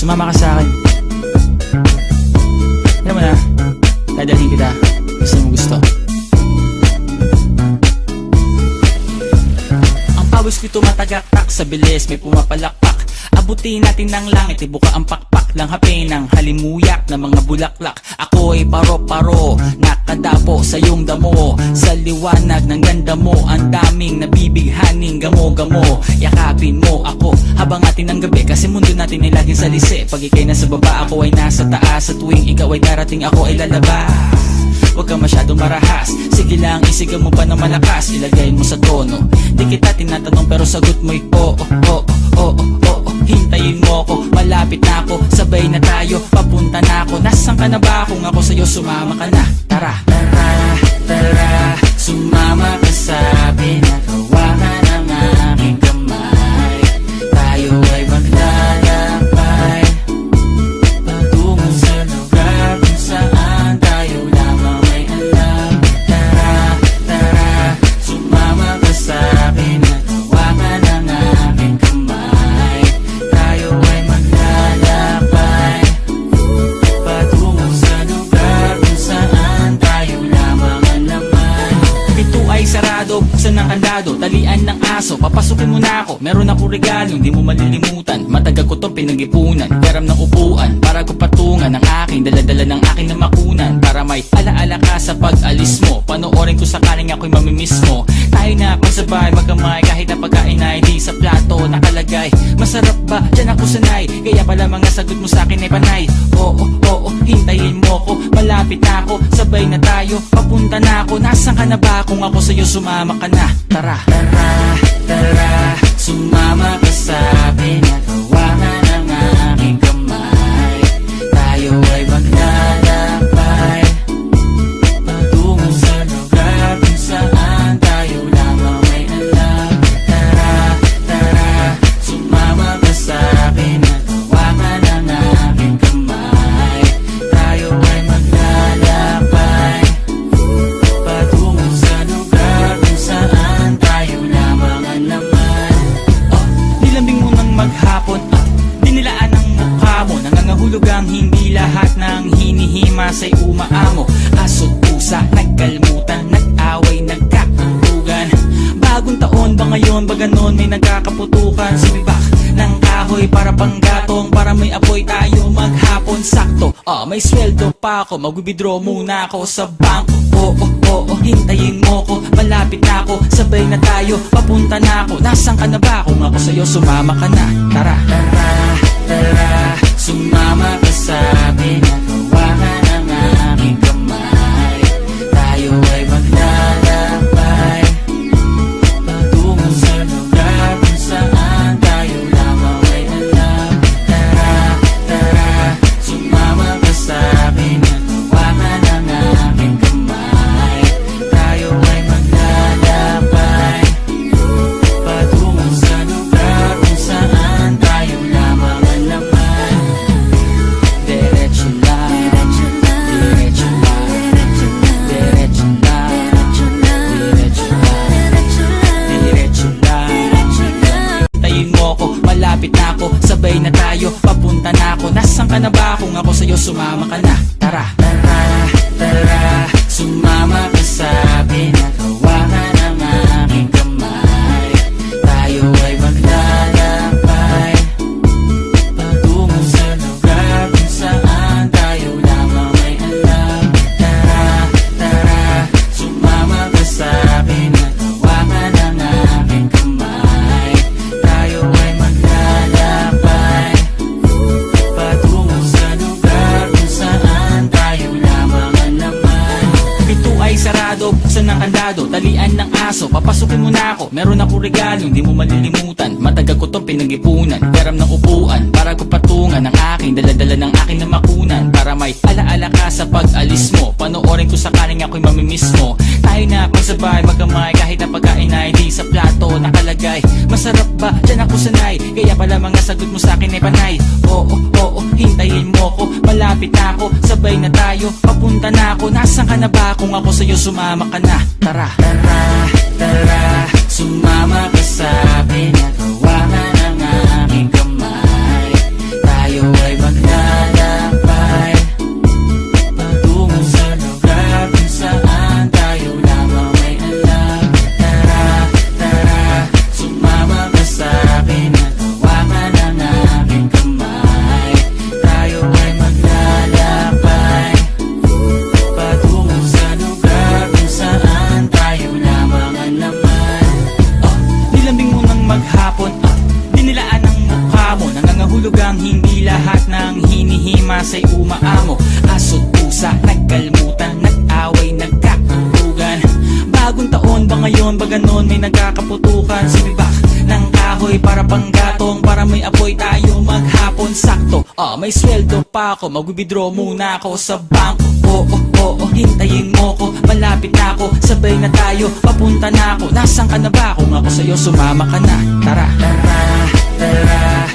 Sumama ka sa akin. Alam mo na, dadalhin kita. Gusto mo gusto. Ang pawis ko'y tumatagaktak sa bilis, may pumapalakpak. Abutin natin ng langit, ibuka ang pakpak lang hapin ng halimuyak na mga bulaklak. Ako'y paro-paro, nakadapo sa iyong damo. Sa liwanag ng ganda mo, ang daming nabibighaning gamo-gamo. Yakapin mo ako habang atin ng gabi, kasi mundo natin ay laging salisi. Pag ikay nasa baba, ako ay nasa taas. Sa tuwing ikaw ay darating, ako ay lalabas. Huwag ka masyadong marahas, sige lang isigaw mo pa ng malakas. Ilagay mo sa tono, di kita tinatanong pero sagot mo'y oo, oo, oo, oo. Hintayin mo ako, malapit na ako, sabay na tayo, papunta na ako. Nasaan ka na ba? Kung ako sa'yo, sumama ka na. Tara, tara, tara, sumama ka sa pinagawangan ng aking kamay. Tayo ay maglalakbay patungo sa lugar kung saan tayo lamang may alam. Tara, tara, sumama ka sa pinagawangan ng aking kamay. Tayo ay maglalakbay patungo sa lugar kung saan tayo lamang ang laman. Pito ay sarado, buksan ng kandado, talian ng aso, papasukin mo na ako. Meron ako regalo, hindi mo malilimutan. Matagal ko tong pinag-ipunan, peram ng upuan para ko patungan ang aking daladala ng aking namakunan. Para may alaala ka sa pag-alis mo, panoorin ko sakaling ako'y mamimiss mo. Tayo na pagsabay magkamay, kahit na pagkain ay di sa plato nakalagay. Masarap ba? Diyan ako sanay, kaya pala mga sagot mo sa akin ay panay. Oo, oo, hintayin mo ko, malapit na ako, sabay na tayo, papunta na ako. Nasaan ka na ba? Kung ako sa'yo, sumama ka na. Tara, tara, tara, sumama ka sa pinagawangan ng aking kamay. Tayo ay maglalakbay patungo sa lugar kung saan tayo lamang may alam. Tara, tara, sumama ka sa pinagawangan ng aking kamay. Tayo ay maglalakbay patungo sa lugar kung saan tayo lamang ang laman. Nilambing mo ng maghapon, dinilaan ang mukha mo. Nangangahulog ang hindi lahat ng hinihima sa'y umaamo. Aso't pusa, nagkalmutan, nag-away, nagkakulugan. Bagong taon ba ngayon, ba ganon may nagkakaputukan? Sumibak ng kahoy para panggatong, para may apoy tayo maghapon. Sakto, may sweldo pa ako, mag-withdraw muna ako sa bangko. Oo, oo, hintayin mo ko, malapit na ako, sabay na tayo, papunta na ako. Nasaan ka na ba? Kung ako sa'yo, sumama ka na. Tara, tara, tara, sumama ka sa pinagawangan ng aking kamay. Tayo ay maglalakbay patungo sa lugar kung saan tayo lamang may alam. Tara, tara, sumama ka sa pinagawangan ng aking kamay. Tayo ay maglalakbay patungo sa lugar kung saan tayo lamang ang laman. Diretso lang, diretso lang, diretso lang, diretso lang, diretso lang. Hintayin mo ako, malapit na ako, sabay na tayo, papunta na ako. Nasaan ka na ba? Kung ako sa'yo, sumama ka na. Tara, tara, tara, sumama ka sa pinagawangan ng aking kamay. Tayo ay maglalakbay patungo sa lugar kung saan tayo lamang may alam. Tara, tara, sumama ka sa pinagawangan ng aking kamay. Tayo ay maglalakbay patungo sa lugar kung saan tayo lamang ang laman. Pito ay sarado, buksan ng kandado, talian ng aso, papasukin mo na ako. Meron ako regalo, hindi mo malilimutan. Matagal ko tong pinag-ipunan, peram ng upuan para ko patungan ang aking daladala ng aking namakunan. Para may alaala ka sa pag-alis mo, panoorin ko sakaling ako'y mamimiss mo. Tayo na pagsabay magkamay, kahit na pagkain ay di sa plato nakalagay. Masarap ba? Diyan ako sanay, kaya pala mga sagot mo sa akin ay panay. Oo, oo, hintayin mo ko, malapit na ako, sabay na tayo, papunta na ako. Nasaan ka na ba? Kung ako sa'yo, sumama ka na. Tara, tara, tara, sumama ka sa pinagawangan ng aking kamay. Tayo ay masay umaamo. Aso't pusa, nagkalmutan, nag-away, nagkakulugan. Bagong taon ba ngayon, ba ganon may nagkakaputukan? Sibibak ng kahoy para panggatong, para may apoy tayo maghapon. Sakto, may sweldo pa ako, mag-withdraw muna ako sa bangko. Oo, hintayin mo ko, malapit na ako, sabay na tayo, papunta na ako. Nasaan ka na ba? Kung ako sa'yo, sumama ka na. Tara, tara, tara.